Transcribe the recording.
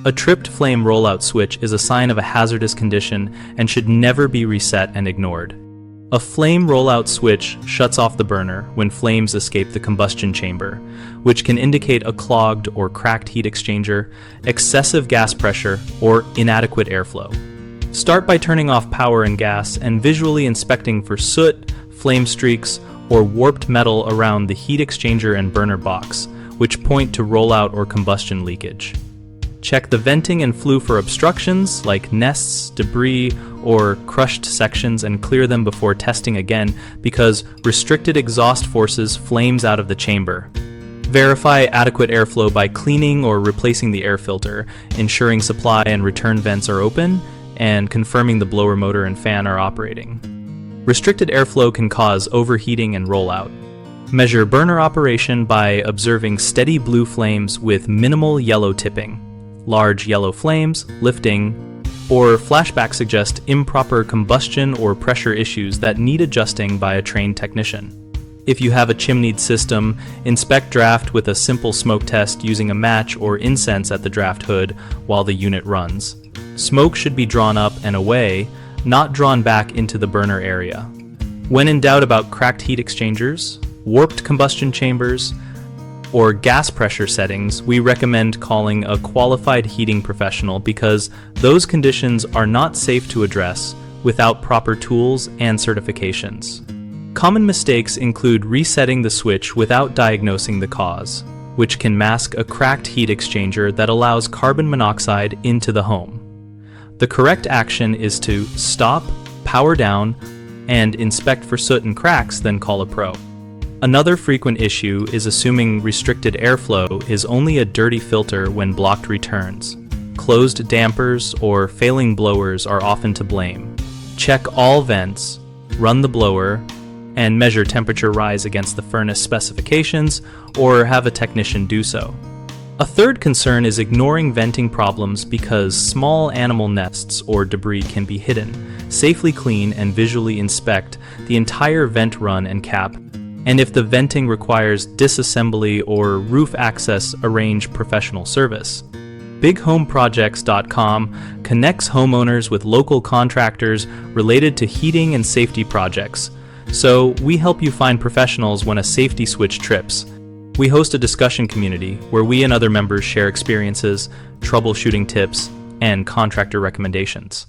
A tripped flame rollout switch is a sign of a hazardous condition and should never be reset and ignored. A flame rollout switch shuts off the burner when flames escape the combustion chamber, which can indicate a clogged or cracked heat exchanger, excessive gas pressure, or inadequate airflow. Start by turning off power and gas and visually inspecting for soot, flame streaks, or warped metal around the heat exchanger and burner box, which point to rollout or combustion leakage. Check the venting and flue for obstructions like nests, debris, or crushed sections and clear them before testing again because restricted exhaust forces flames out of the chamber. Verify adequate airflow by cleaning or replacing the air filter, ensuring supply and return vents are open, and confirming the blower motor and fan are operating. Restricted airflow can cause overheating and rollout. Measure burner operation by observing steady blue flames with minimal yellow tipping. Large yellow flames, lifting, or flashback suggest improper combustion or pressure issues that need adjusting by a trained technician. If you have a chimneyed system, inspect draft with a simple smoke test using a match or incense at the draft hood while the unit runs. Smoke should be drawn up and away, not drawn back into the burner area. When in doubt about cracked heat exchangers, warped combustion chambers, or gas pressure settings, we recommend calling a qualified heating professional because those conditions are not safe to address without proper tools and certifications. Common mistakes include resetting the switch without diagnosing the cause, which can mask a cracked heat exchanger that allows carbon monoxide into the home. The correct action is to stop, power down, and inspect for soot and cracks, then call a pro. Another frequent issue is assuming restricted airflow is only a dirty filter when blocked returns. Closed dampers or failing blowers are often to blame. Check all vents, run the blower, and measure temperature rise against the furnace specifications or have a technician do so. A third concern is ignoring venting problems because small animal nests or debris can be hidden. Safely clean and visually inspect the entire vent run and cap, and if the venting requires disassembly or roof access, arrange professional service. BigHomeProjects.com connects homeowners with local contractors related to heating and safety projects, so we help you find professionals when a safety switch trips. We host a discussion community where we and other members share experiences, troubleshooting tips, and contractor recommendations.